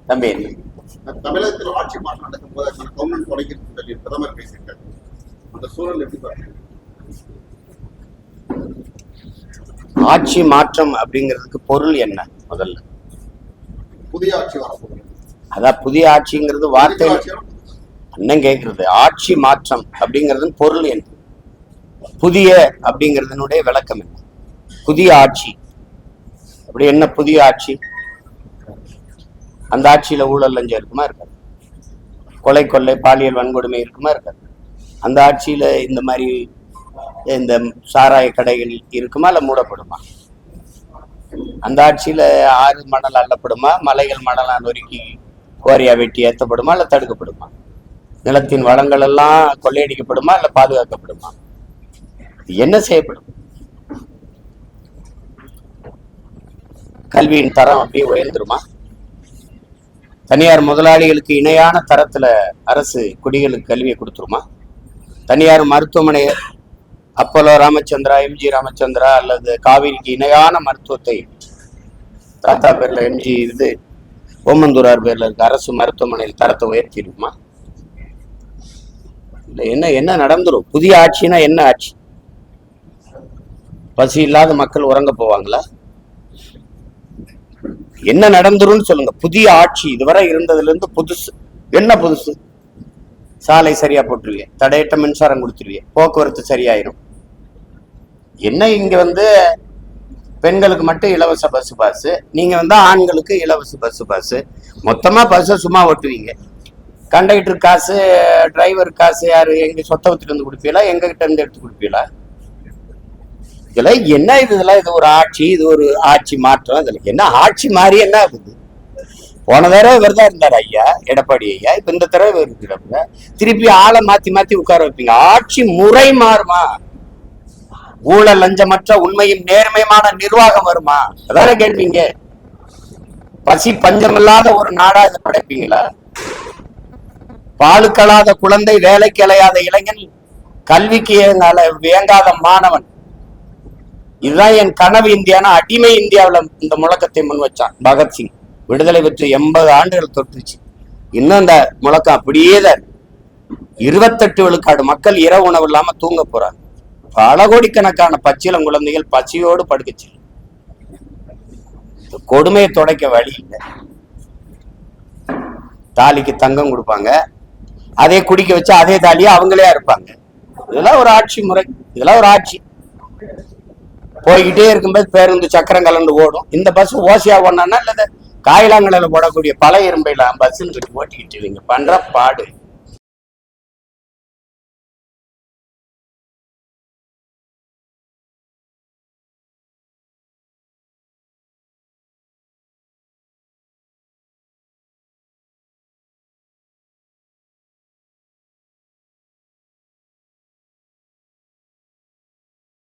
தம்பி, தமிழகத்தில் ஆட்சி மாற்றம் நடக்கும் போது கவர்மெண்ட் தொடங்கிட்டு சொல்லி பிரதமர் பேசியிருக்காரு. அந்த சூழல் எப்படி பாருங்க? ஆட்சி மாற்றம் அப்படிங்கிறதுக்கு பொருள் என்ன? முதல்ல புதிய ஆட்சி வரப்போகுது. அதான் புதிய ஆட்சிங்கிறது வார்த்தை அண்ணன் கேட்கறது. ஆட்சி மாற்றம் அப்படிங்கிறது பொருள் என்ன? புதிய அப்படிங்கிறதுனுடைய விளக்கம் என்ன? புதிய ஆட்சி அப்படி என்ன? புதிய ஆட்சி, அந்த ஆட்சியில ஊழல் லஞ்சம் இருக்குமா இருக்காது? கொலை கொள்ளை பாலியல் வன்கொடுமை இருக்குமா இருக்காது? அந்த ஆட்சியில இந்த மாதிரி இந்த சாராய கடைகள் இருக்குமா இல்ல மூடப்படுமா? அந்த ஆட்சியில ஆறு மணல் அள்ளப்படுமா? மலைகள் மணலா நொறுக்கி கோரியா வெட்டி ஏற்றப்படுமா இல்ல தடுக்கப்படுமா? நிலத்தின் வளங்கள் எல்லாம் கொள்ளையடிக்கப்படுமா இல்ல பாதுகாக்கப்படுமா? என்ன செய்யப்படும்? கல்வியின் தரம் அப்படியே உயர்ந்துருமா? தனியார் முதலாளிகளுக்கு இணையான தரத்துல அரசு குடிகளுக்கு கல்வியை கொடுத்துருமா? தனியார் மருத்துவமனை அப்போலோ ராமச்சந்திரா, எம்ஜி ராமச்சந்திரா அல்லது காவிரிக்கு இணையான மருத்துவத்தை தாத்தா பேர்ல எம்ஜி இது ஓமந்தூரார் பேர்ல இருக்க அரசு மருத்துவமனையில் தரத்தை உயர்த்திடுமா? இல்லை, என்ன நடந்துரும்? புதிய ஆட்சினா என்ன ஆட்சி? பசி இல்லாத மக்கள் உறங்க போவாங்களா? என்ன நடந்துரும் சொல்லுங்க. புதிய ஆட்சி இதுவரை இருந்ததுல இருந்து புதுசு என்ன? புதுசு சாலை சரியா போட்டுருவீங்க, தடையற்ற மின்சாரம் கொடுத்துருவீங்க, போக்குவரத்து சரியாயிரும். என்ன இங்க பெண்களுக்கு மட்டும் இலவச பஸ் பாஸ், நீங்க ஆண்களுக்கு இலவச பஸ் பாஸ், மொத்தமா பஸ்ஸை சும்மா ஓட்டுவீங்க. கண்டக்டர் காசு, டிரைவர் காசு யாரு எங்க சொத்தை வித்துட்டு வந்து கொடுப்பீங்களா? எங்க கிட்ட இருந்து எடுத்து கொடுப்பீங்களா? இதெல்லாம் என்ன? இதெல்லாம் இது ஒரு ஆட்சி, இது ஒரு ஆட்சி மாற்றம். இதுல என்ன ஆட்சி மாறி என்ன ஆகுது? போன தடவை இவர்தான் இருந்தார் ஐயா, எடப்பாடி ஐயா. இப்ப இந்த தடவை இருக்கிறவங்க திருப்பி ஆளை மாத்தி மாத்தி உட்கார வைப்பீங்க. ஆட்சி முறை மாறுமா? ஊழல் லஞ்சமற்ற உண்மையும் நேர்மையான நிர்வாகம் வருமா? அதான கேள்விங்க. பசி பஞ்சமில்லாத ஒரு நாடா இதை படைப்பீங்களா? பாலுக்கலாத குழந்தை, வேலைக்கு அலையாத இளைஞன், கல்விக்கு வேங்காத மாணவன், இதுதான் என் கனவு இந்தியானா அடிமை இந்தியாவில் இந்த முழக்கத்தை முன் வச்சான் பகத்சிங். விடுதலை பெற்று 80 ஆண்டுகள் தொட்டுச்சு. இன்னும் அந்த முழக்கம் அப்படியே தான். 28 விழுக்காடு மக்கள் இரவு உணவு இல்லாம தூங்க போறாங்க. பல கோடிக்கணக்கான பச்சிளம் குழந்தைகள் பசியோடு படுக்குச்சு. கொடுமையை துடைக்க வழி இல்லை. தாலிக்கு தங்கம் கொடுப்பாங்க, அதே குடிக்க வச்சு அதே தாலியா அவங்களே இருப்பாங்க. இதெல்லாம் ஒரு ஆட்சி முறை, இதெல்லாம் ஒரு ஆட்சி. போய்கிட்டே இருக்கும்போது பேருந்து சக்கரம் கலந்து ஓடும். இந்த பஸ் ஓசியா ஓடனா இல்ல காயிலாங்கலையில போடக்கூடிய பல இரும்பையில பஸ் ஓட்டிக்கிட்டு இவங்க பண்ற பாடு.